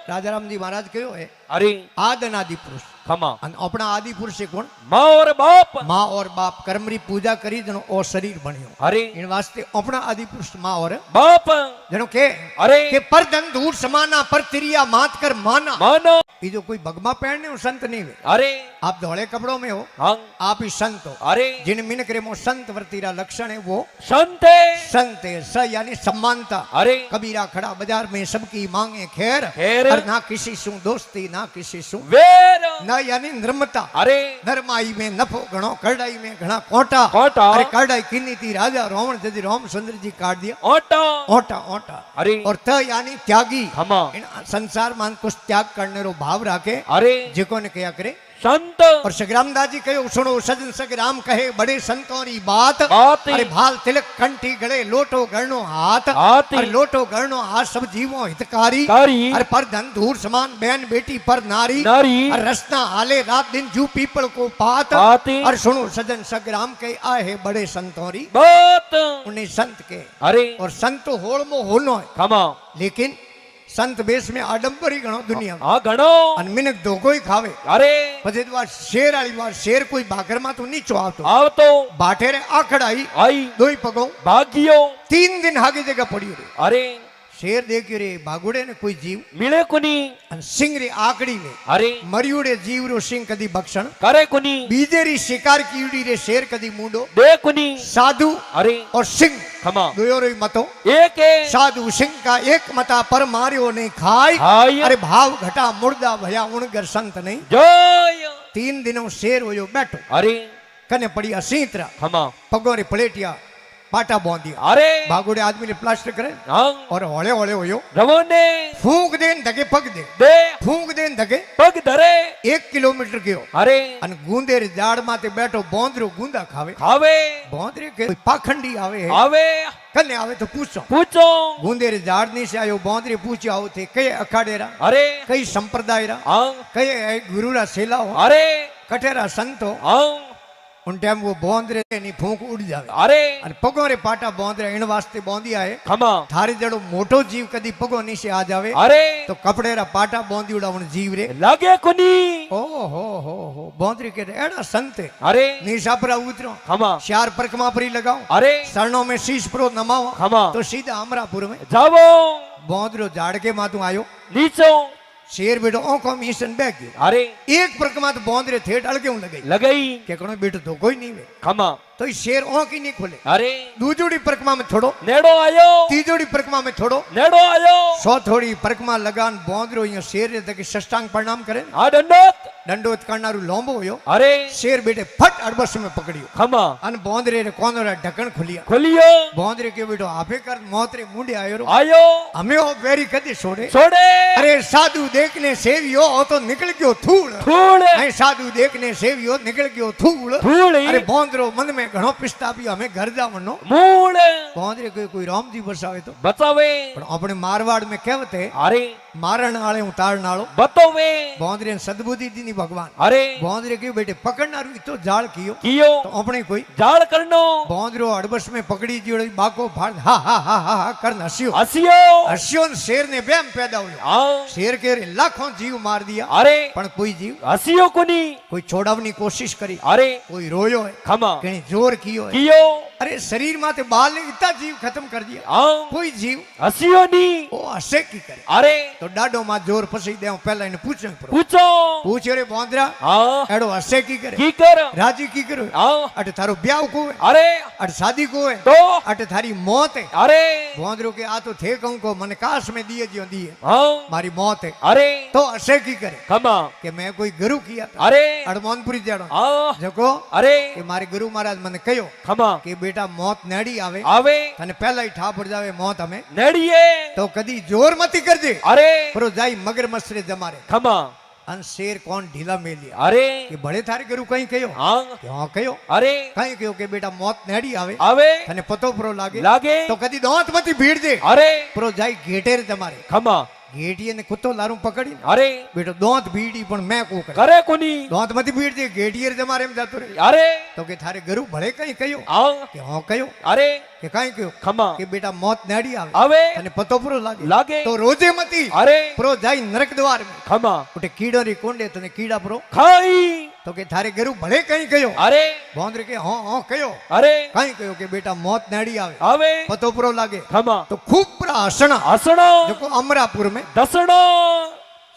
[SPEAKER 1] राजा रामजी महाराज कहो है
[SPEAKER 2] अरे
[SPEAKER 1] आद अनादि पुरुष
[SPEAKER 2] खमा
[SPEAKER 1] અને આપણા આદિ પુરુષ છે કોણ
[SPEAKER 2] माँ और बाप
[SPEAKER 1] माँ और बाप कर्मरी पूजा करी जनो ओ शरीर बन्यो
[SPEAKER 2] अरे
[SPEAKER 1] इन वास्ते अपना आदि पुरुष माँ और
[SPEAKER 2] बाप
[SPEAKER 1] जनो के
[SPEAKER 2] अरे
[SPEAKER 1] पर धन दूर समाना पर तिरिया मात कर माना
[SPEAKER 2] मानो
[SPEAKER 1] ये जो कोई भगमा पहनने हो संत नहीं वे
[SPEAKER 2] अरे
[SPEAKER 1] आप धोले कपड़ों में हो
[SPEAKER 2] हाँ
[SPEAKER 1] आप ही संत हो
[SPEAKER 2] अरे
[SPEAKER 1] जिन मिनक रे मो संत वर्तीरा लक्षण है वो
[SPEAKER 2] संत है
[SPEAKER 1] संत है स यानी सम्मानता
[SPEAKER 2] अरे
[SPEAKER 1] कबीरा खड़ा बाजार में सबकी मांगे खैर
[SPEAKER 2] खैर।
[SPEAKER 1] और ना किसी सु दोस्ती ना किसी सु
[SPEAKER 2] वेर
[SPEAKER 1] ना यानी निर्मता
[SPEAKER 2] अरे
[SPEAKER 1] नरमाई में नफो घणो कड़ाई में घणा कोटा
[SPEAKER 2] कोटा।
[SPEAKER 1] अरे कड़ाई किन्नी थी राजा रावण जदि रामचंद्र जी काट दिया
[SPEAKER 2] ओटा
[SPEAKER 1] ओटा ओटा
[SPEAKER 2] अरे
[SPEAKER 1] और त यानी त्यागी
[SPEAKER 2] खमा
[SPEAKER 1] इन संसार मान कुछ त्याग करने रो भाव राखे
[SPEAKER 2] अरे
[SPEAKER 1] जिको ने कया करे
[SPEAKER 2] संत
[SPEAKER 1] और सग्रामदास जी कहो सुनो सजन सग्राम कहे बड़े संतों री बात
[SPEAKER 2] बात।
[SPEAKER 1] अरे भाल तिलक कंठी गड़े लोटो गणनो हाथ
[SPEAKER 2] हाथ।
[SPEAKER 1] अरे लोटो गणनो हाथ सब जीवों हितकारी
[SPEAKER 2] कारी।
[SPEAKER 1] अरे पर धन धूर समान बहन बेटी पर नारी
[SPEAKER 2] नारी।
[SPEAKER 1] अरे रसना हाले रात दिन जू पीपल को पात
[SPEAKER 2] पाती।
[SPEAKER 1] और सुनो सजन सग्राम के आए बड़े संतों री
[SPEAKER 2] बात
[SPEAKER 1] उन्हें संत के
[SPEAKER 2] अरे
[SPEAKER 1] और संत होड़ में होनो है
[SPEAKER 2] खमा
[SPEAKER 1] लेकिन संत बेस में आडंबर ही घणो दुनिया में
[SPEAKER 2] हाँ घणो
[SPEAKER 1] अनमिनक धोको ही खावे
[SPEAKER 2] अरे
[SPEAKER 1] પછી તો આ શેર વાળી વાત શેર કોઈ ભાગરમાં તો નીચો આવતો
[SPEAKER 2] आव तो
[SPEAKER 1] બાઠેરે આખડાઈ
[SPEAKER 2] आई
[SPEAKER 1] દોઈ પગો
[SPEAKER 2] भाग्यो
[SPEAKER 1] 3 दिन હાગે જગ્યા પડ્યો રે
[SPEAKER 2] अरे
[SPEAKER 1] શેર દેખ્યો રે ભાગુડે ને કોઈ જીવ
[SPEAKER 2] मिले कुनी
[SPEAKER 1] અને સિંહ રે આકડી લે
[SPEAKER 2] अरे
[SPEAKER 1] મર્યુડે જીવ રો સિંહ કદી ભક્ષણ
[SPEAKER 2] करे कुनी
[SPEAKER 1] બીજે રી શિકાર કીડી રે શેર કદી મૂંડો
[SPEAKER 2] दे कुनी
[SPEAKER 1] साधु
[SPEAKER 2] अरे
[SPEAKER 1] और सिंह
[SPEAKER 2] खमा
[SPEAKER 1] दोयो रो मतो
[SPEAKER 2] एक है
[SPEAKER 1] साधु सिंह का एक मता पर मार्यो नहीं खाय
[SPEAKER 2] हाय।
[SPEAKER 1] अरे भाव घटा मुर्दा भया उणगर संत नहीं
[SPEAKER 2] जय
[SPEAKER 1] 3 दिनों शेर होयो बैठो
[SPEAKER 2] अरे
[SPEAKER 1] कने पड़ी असीतरा
[SPEAKER 2] खमा
[SPEAKER 1] पगोरे पलेटिया पाटा बांध दिया
[SPEAKER 2] अरे
[SPEAKER 1] भागोड़े आदमी ने प्लास्टर करे
[SPEAKER 2] हाँ
[SPEAKER 1] और हौले हौले होयो
[SPEAKER 2] रवोने
[SPEAKER 1] फूंक दे न धके पग दे
[SPEAKER 2] दे
[SPEAKER 1] फूंक दे न धके
[SPEAKER 2] पग धरे
[SPEAKER 1] 1 किलोमीटर गयो
[SPEAKER 2] अरे
[SPEAKER 1] अन गूंदेर झाड़ माथे बैठो बोंदरो गूंदा खावे
[SPEAKER 2] खावे
[SPEAKER 1] बोंदरे के कोई पाखंडी आवे है
[SPEAKER 2] आवे
[SPEAKER 1] कने आवे तो पूछो
[SPEAKER 2] पूछो
[SPEAKER 1] गूंदेर झाड़ नी से आयो बोंदरे पूछो आओ थे कई अखाड़ेरा
[SPEAKER 2] अरे
[SPEAKER 1] कई संप्रदायरा
[SPEAKER 2] हाँ
[SPEAKER 1] कई गुरुरा सेला हो
[SPEAKER 2] अरे
[SPEAKER 1] कठेरा संतो
[SPEAKER 2] हाँ
[SPEAKER 1] उन टाइम वो बोंदरे नी फूंक उड़ जावे
[SPEAKER 2] अरे
[SPEAKER 1] अन पगों रे पाटा बोंदरे इन वास्ते बोंदी आए
[SPEAKER 2] खमा
[SPEAKER 1] थारे जड़ो मोटो जीव कदी पगो नीचे आ जावे
[SPEAKER 2] अरे
[SPEAKER 1] तो कपड़े रा पाटा बोंदी उड़ावन जीव रे
[SPEAKER 2] लगे कुनी
[SPEAKER 1] ओ हो बोंदरी के एड़ा संत है
[SPEAKER 2] अरे
[SPEAKER 1] नीसा पर उतरो
[SPEAKER 2] खमा
[SPEAKER 1] श्यार परकमा परी लगाओ
[SPEAKER 2] अरे
[SPEAKER 1] शरणों में शीश परो नमाओ
[SPEAKER 2] खमा
[SPEAKER 1] तो सीधा अमरापुर में
[SPEAKER 2] जावो
[SPEAKER 1] बोंदरो झाड़ के मातू आयो
[SPEAKER 2] नीचो
[SPEAKER 1] शेर बेटो ओंको मिशन बैग गयो
[SPEAKER 2] अरे
[SPEAKER 1] एक परकमा तो बोंदरे थे डल के लगे
[SPEAKER 2] लगई
[SPEAKER 1] के कणो बेटो तो कोई नहीं वे
[SPEAKER 2] खमा
[SPEAKER 1] तो ये शेर ओंकी नहीं खोले
[SPEAKER 2] अरे
[SPEAKER 1] दूजोड़ी परकमा में थोड़ो
[SPEAKER 2] नेड़ो आयो
[SPEAKER 1] तीजोड़ी परकमा में थोड़ो
[SPEAKER 2] नेड़ो आयो
[SPEAKER 1] सौ थोड़ी परकमा लगान बोंदरो यो शेर रे तक सष्टांग प्रणाम करे
[SPEAKER 2] आ दंडोत
[SPEAKER 1] दंडोत करनारू लोंबो होयो
[SPEAKER 2] अरे
[SPEAKER 1] शेर बेटे फट अड़बस में पकड़ियो
[SPEAKER 2] खमा
[SPEAKER 1] अन बोंदरे रे कोनोरा ढक्कन खुलिया
[SPEAKER 2] खोलियो
[SPEAKER 1] बोंदरे के बेटो आपे कर मोतरे मुंडे आयो रो
[SPEAKER 2] आयो
[SPEAKER 1] हमें ओ वेरी कदे छोड़े
[SPEAKER 2] छोड़े
[SPEAKER 1] अरे साधु देखने सेवियो ओ तो निकल गयो धूल
[SPEAKER 2] धूल
[SPEAKER 1] ऐ साधु देखने सेवियो निकल गयो धूल
[SPEAKER 2] धूल
[SPEAKER 1] अरे बोंदरो मन में घणो पिस्तापियो हमें घर जावनो
[SPEAKER 2] मूल
[SPEAKER 1] बोंदरे कोई राम जी बसावे तो
[SPEAKER 2] बचावे
[SPEAKER 1] पण अपने मारवाड़ में कहवत है
[SPEAKER 2] अरे
[SPEAKER 1] मारण आले उतारण आलो
[SPEAKER 2] बतोवे
[SPEAKER 1] बोंदरे ने सद्बुद्धि दीनी भगवान
[SPEAKER 2] अरे
[SPEAKER 1] बोंदरे के बेटे पकड़नारू इतो जाल कियो
[SPEAKER 2] कियो
[SPEAKER 1] तो अपने कोई
[SPEAKER 2] जाड़ करनो
[SPEAKER 1] बोंदरो अड़बस में पकड़ी जोड़ी बाको फाड़ हा हा हा हा हा कर हसियो
[SPEAKER 2] हसियो
[SPEAKER 1] हसियो न शेर ने बेम पैदा हुयो
[SPEAKER 2] हाँ
[SPEAKER 1] शेर के लाखों जीव मार दिया
[SPEAKER 2] अरे
[SPEAKER 1] पण कोई जीव
[SPEAKER 2] हसियो कुनी
[SPEAKER 1] कोई छोड़ावनी कोशिश करी
[SPEAKER 2] अरे
[SPEAKER 1] कोई रोयो है
[SPEAKER 2] खमा
[SPEAKER 1] कहीं जोर कियो है
[SPEAKER 2] कियो
[SPEAKER 1] अरे शरीर माथे बाल ने इतना जीव खत्म कर दिया
[SPEAKER 2] हाँ
[SPEAKER 1] कोई जीव
[SPEAKER 2] हसियो नी
[SPEAKER 1] वो हसे की करे
[SPEAKER 2] अरे
[SPEAKER 1] तो डाडो मा जोर फसी दे पहला इने पूछो
[SPEAKER 2] पूछो
[SPEAKER 1] पूछो रे बोंदरा
[SPEAKER 2] हाँ
[SPEAKER 1] एडो हसे की करे
[SPEAKER 2] की कर
[SPEAKER 1] राजी की करो
[SPEAKER 2] हाँ
[SPEAKER 1] अट थारो ब्याह को है
[SPEAKER 2] अरे
[SPEAKER 1] अट शादी को है
[SPEAKER 2] तो
[SPEAKER 1] अट थारी मौत है
[SPEAKER 2] अरे
[SPEAKER 1] बोंदरो के आ तो थे कहूं को मन काश में दिए जियो दिए
[SPEAKER 2] हाँ
[SPEAKER 1] मारी मौत है
[SPEAKER 2] अरे
[SPEAKER 1] तो हसे की करे
[SPEAKER 2] खमा
[SPEAKER 1] कि मैं कोई गुरु किया था
[SPEAKER 2] अरे
[SPEAKER 1] अड़मोनपुरी जाड़ो
[SPEAKER 2] हाँ
[SPEAKER 1] जको
[SPEAKER 2] अरे
[SPEAKER 1] कि मारे गुरु महाराज मने कहो
[SPEAKER 2] खमा
[SPEAKER 1] कि बेटा मौत नेड़ी आवे
[SPEAKER 2] आवे
[SPEAKER 1] तने पहला ही ठा पड़ जावे मौत हमें
[SPEAKER 2] नेड़िए
[SPEAKER 1] तो कदी जोर मती कर दे
[SPEAKER 2] अरे
[SPEAKER 1] पर जाई मगर मसरे जमारे
[SPEAKER 2] खमा
[SPEAKER 1] अन शेर कौन ढीला में लिया
[SPEAKER 2] अरे
[SPEAKER 1] कि बड़े थारे गुरु कहीं कहो
[SPEAKER 2] हाँ
[SPEAKER 1] क्यों कहो
[SPEAKER 2] अरे
[SPEAKER 1] कहीं कहो कि बेटा मौत नेड़ी आवे
[SPEAKER 2] आवे
[SPEAKER 1] तने पतो परो लागे
[SPEAKER 2] लागे
[SPEAKER 1] तो कदी दांत मती भीड़ दे
[SPEAKER 2] अरे
[SPEAKER 1] परो जाई घेटे रे जमारे
[SPEAKER 2] खमा
[SPEAKER 1] घेटिए ने कुत्तो लारू पकड़ी
[SPEAKER 2] अरे
[SPEAKER 1] बेटो दांत भीड़ी पण मैं को करे
[SPEAKER 2] करे कुनी
[SPEAKER 1] दांत मती भीड़ दे घेटिए रे जमारे में जातो रे
[SPEAKER 2] अरे
[SPEAKER 1] तो के थारे गुरु भले कहीं कहो
[SPEAKER 2] हाँ
[SPEAKER 1] क्यों कहो
[SPEAKER 2] अरे
[SPEAKER 1] कि कहीं कहो
[SPEAKER 2] खमा
[SPEAKER 1] कि बेटा मौत नेड़ी आवे
[SPEAKER 2] आवे
[SPEAKER 1] तने पतो परो लागे
[SPEAKER 2] लागे
[SPEAKER 1] तो रोजे मती
[SPEAKER 2] अरे
[SPEAKER 1] परो जाई नरक द्वार में
[SPEAKER 2] खमा
[SPEAKER 1] उठे कीड़ो री कोंडे तने कीड़ा परो
[SPEAKER 2] खाई
[SPEAKER 1] तो के थारे गुरु भले कहीं कहो
[SPEAKER 2] अरे
[SPEAKER 1] बोंदरे के हाँ हाँ कहो
[SPEAKER 2] अरे
[SPEAKER 1] कहीं कहो कि बेटा मौत नेड़ी आवे
[SPEAKER 2] आवे
[SPEAKER 1] पतो परो लागे
[SPEAKER 2] खमा
[SPEAKER 1] तो खूब पूरा हसना
[SPEAKER 2] हसणो
[SPEAKER 1] जो अमरापुर में
[SPEAKER 2] दसणो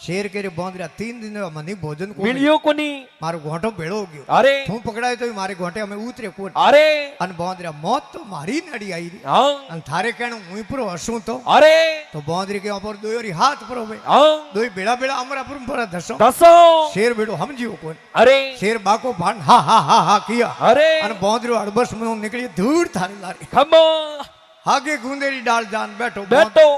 [SPEAKER 1] शेर के रे बोंदरा 3 दिन में मनी भोजन को
[SPEAKER 2] मिलियो कुनी
[SPEAKER 1] मारो घोटो भेड़ो हो गयो
[SPEAKER 2] अरे
[SPEAKER 1] तू पकड़ाए तो मारे घोटे में उतरे कोन
[SPEAKER 2] अरे
[SPEAKER 1] अन बोंदरा मौत तो मारी नड़ी आई री
[SPEAKER 2] हाँ
[SPEAKER 1] अन थारे कहण मुई पुरो हसू तो
[SPEAKER 2] अरे
[SPEAKER 1] तो बोंदरी के ऊपर दोरी हाथ परो वे
[SPEAKER 2] हाँ
[SPEAKER 1] दोई बेड़ा बेड़ा अमरापुर में परा धसो
[SPEAKER 2] दसो
[SPEAKER 1] शेर बेड़ो हम जीव कोन
[SPEAKER 2] अरे
[SPEAKER 1] शेर बाको भान हा हा हा हा किया
[SPEAKER 2] अरे
[SPEAKER 1] अन बोंदरो अड़बस में निकली दूर थारी लारी
[SPEAKER 2] खमा
[SPEAKER 1] आगे गूंदेरी डाल जान बैठो
[SPEAKER 2] बैठो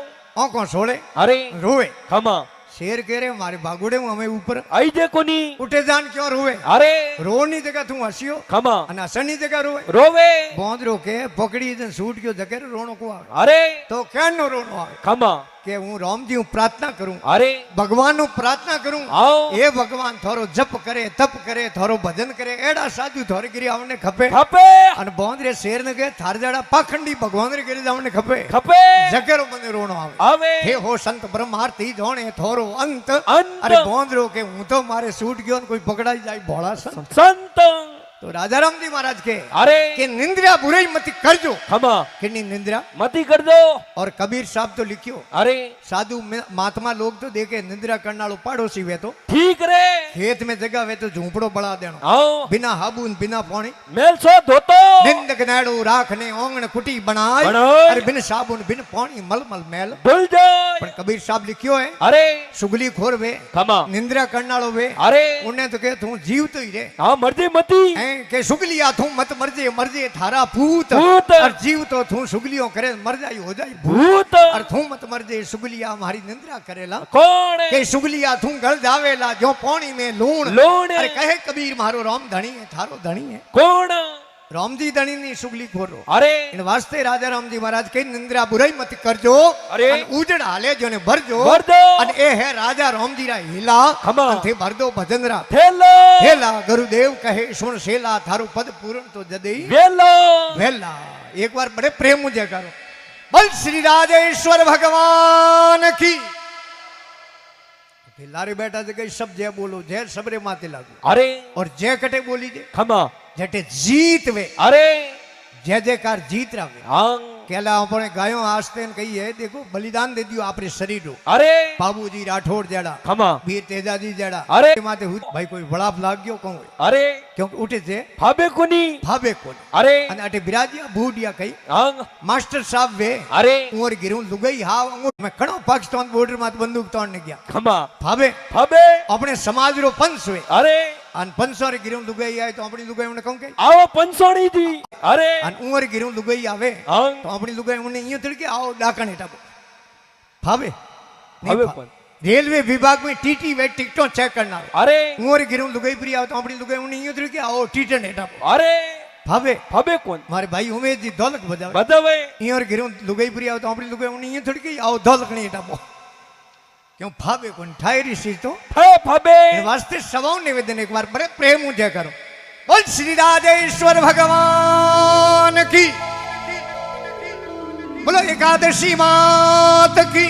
[SPEAKER 1] आंखों सोड़े
[SPEAKER 2] अरे
[SPEAKER 1] रोवे
[SPEAKER 2] खमा
[SPEAKER 1] शेर कह रहे हमारे बागुड़े में हमें ऊपर
[SPEAKER 2] आई दे कुनी
[SPEAKER 1] उठे जान क्यों रोवे
[SPEAKER 2] अरे
[SPEAKER 1] रो नहीं देगा तू हसियो
[SPEAKER 2] खमा
[SPEAKER 1] अन हसन नहीं देगा रोवे
[SPEAKER 2] रोवे
[SPEAKER 1] बोंदरो के पकड़ी जन सूट क्यों जके रोनो को आवे
[SPEAKER 2] अरे
[SPEAKER 1] तो क्या नो रोनो आवे
[SPEAKER 2] खमा
[SPEAKER 1] के हूँ राम जी हूँ प्रार्थना करूं
[SPEAKER 2] अरे
[SPEAKER 1] भगवान नु प्रार्थना करूं
[SPEAKER 2] आओ
[SPEAKER 1] ए भगवान थोरो जप करे तप करे थोरो भजन करे एड़ा साधु थोरे गिरी आवने खपे
[SPEAKER 2] खपे
[SPEAKER 1] अन बोंदरे शेर ने के थार जड़ा पाखंडी भगवान रे गिरी जावने खपे
[SPEAKER 2] खपे
[SPEAKER 1] जकेरो मने रोनो आवे
[SPEAKER 2] आवे
[SPEAKER 1] हे हो संत ब्रह्मार्थी जोणे थोरो अंत
[SPEAKER 2] अंत।
[SPEAKER 1] अरे बोंदरो के हूँ तो मारे सूट गयो न कोई पकड़ाई जाए भोला संत
[SPEAKER 2] संत
[SPEAKER 1] तो राजा राम जी महाराज के
[SPEAKER 2] अरे
[SPEAKER 1] कि निंद्रा बुराई मत करजो
[SPEAKER 2] खमा
[SPEAKER 1] किन्नी निंद्रा
[SPEAKER 2] मती कर दो
[SPEAKER 1] और कबीर साहब तो लिखियो
[SPEAKER 2] अरे
[SPEAKER 1] साधु महात्मा लोग तो देखे निंद्रा करने वालों पड़ोसी वे तो
[SPEAKER 2] ठीक रे
[SPEAKER 1] खेत में जगह वे तो झूंपड़ो बड़ा देनो
[SPEAKER 2] आओ
[SPEAKER 1] बिना हाबून बिना पानी
[SPEAKER 2] मेल सो धोतो
[SPEAKER 1] निंदक नाड़ो राखने ओंगण कुटी बनाए
[SPEAKER 2] बनाए।
[SPEAKER 1] अरे बिन साबुन बिन पानी मलमल मैल
[SPEAKER 2] भूल जाए
[SPEAKER 1] पर कबीर साहब लिखियो है
[SPEAKER 2] अरे
[SPEAKER 1] सुगली खोर वे
[SPEAKER 2] खमा
[SPEAKER 1] निंद्रा करने वालों वे
[SPEAKER 2] अरे
[SPEAKER 1] उन्हें तो कहे तू जीव तो ही रे
[SPEAKER 2] हाँ मर्जी मती
[SPEAKER 1] हैं કે સુગલિયા થું મત મરજે મરજે થારા ભૂત
[SPEAKER 2] ભૂત.
[SPEAKER 1] અર જીવ તો થું સુગલિયો કરે મર જાય હો જાય ભૂત
[SPEAKER 2] ભૂત
[SPEAKER 1] અર થું મત મરજે સુગલિયા મારી નિંદ્રા કરેલા
[SPEAKER 2] કોણ
[SPEAKER 1] કે સુગલિયા થું ગળ જાવેલા જો પાણી में लूण
[SPEAKER 2] લૂણ
[SPEAKER 1] અરે કહે કબીર મારો રામ ધણી હે થારો ધણી હે
[SPEAKER 2] કોણ
[SPEAKER 1] રામજી ધણી ની સુગલી ખોરો
[SPEAKER 2] અરે
[SPEAKER 1] એને વાસ્તે રાજા રામજી મહારાજ કઈ નિંદ્રા બુરાઈ મત કરજો
[SPEAKER 2] અરે.
[SPEAKER 1] અને ઉજળ હાલે જો ને ભરજો
[SPEAKER 2] ભરજો.
[SPEAKER 1] અને એ હે રાજા રામજી રા હીલા
[SPEAKER 2] ખમા.
[SPEAKER 1] અને તે ભરદો ભજનરા
[SPEAKER 2] થેલો
[SPEAKER 1] હેલા ગુરુદેવ કહે સુણ શેલા થારું પદ પૂરણ તો જદઈ
[SPEAKER 2] વેલો
[SPEAKER 1] વેલા एक बार बड़े प्रेम मुझे करो बोल श्री राजेश्वर भगवान की लारे बेटा से कई सब जय बोलो जय सबरे माते लागू
[SPEAKER 2] અરે
[SPEAKER 1] और जय कटे बोली जे
[SPEAKER 2] ખમા
[SPEAKER 1] जटे जीत वे
[SPEAKER 2] અરે
[SPEAKER 1] जय जयकार जीत रावे
[SPEAKER 2] આંગ
[SPEAKER 1] केला अपने गायों आस्ते ने कही है देखो बलिदान दे दियो आपरे शरीर रो
[SPEAKER 2] અરે
[SPEAKER 1] बाबूजी राठौड़ जड़ा
[SPEAKER 2] ખમા
[SPEAKER 1] वीर तेजाजी जड़ा
[SPEAKER 2] अरे.
[SPEAKER 1] माते भाई कोई बड़ाप लाग गयो कौन
[SPEAKER 2] અરે
[SPEAKER 1] क्योंकि उठे थे
[SPEAKER 2] ભાભે કોની
[SPEAKER 1] भावे कोन
[SPEAKER 2] અરે
[SPEAKER 1] અને અટે બિરાજિયા બુડિયા કઈ
[SPEAKER 2] આંગ
[SPEAKER 1] मास्टर साहब वे
[SPEAKER 2] અરે
[SPEAKER 1] ઉંમર ગીરું લુગઈ હાવ मैं ઘણો પાકિસ્તાન બોર્ડર માં બંદૂક તોડને ગયા
[SPEAKER 2] ખમા
[SPEAKER 1] ભાવે
[SPEAKER 2] ભાભે
[SPEAKER 1] આપણે સમાજ રો પંચ હોય
[SPEAKER 2] અરે
[SPEAKER 1] અને પંચસો રે ગીરું લુગઈ આવે તો આપણી લુગઈ મને કહું કે
[SPEAKER 2] આવો પંસોણી થી અરે
[SPEAKER 1] અને ઉંમર ગીરું લુગઈ આવે
[SPEAKER 2] આંગ
[SPEAKER 1] તો આપણી લુગઈ મને અહીંયા તડકે આવો ડાકણે ટાપો ભાવે
[SPEAKER 2] ભાવે પણ
[SPEAKER 1] रेलवे विभाग में टीटी वे टिकटों चेक करना
[SPEAKER 2] અરે
[SPEAKER 1] उंमर गिरूं लुगाई प्रिय आओ तो अपनी लुगाई उन्हें यूं तरीके आओ टीटन हेठा
[SPEAKER 2] અરે
[SPEAKER 1] भावे
[SPEAKER 2] ભાભે કોણ
[SPEAKER 1] मारे भाई उमेश जी ढोलक बजावे
[SPEAKER 2] બધાવે
[SPEAKER 1] ईयर गिरूं लुगाई प्रिय आओ तो अपनी लुगाई उन्हें यूं तरीके आओ ढोलक नहीं हेठा क्यों भावे कौन ठायरी सी तो
[SPEAKER 2] હે ભાભે
[SPEAKER 1] इन वास्ते सवाओं निवेदन एक बार बड़े प्रेम मुझे करो बोल श्री राजेश्वर भगवान की बोलो एकादशी मात की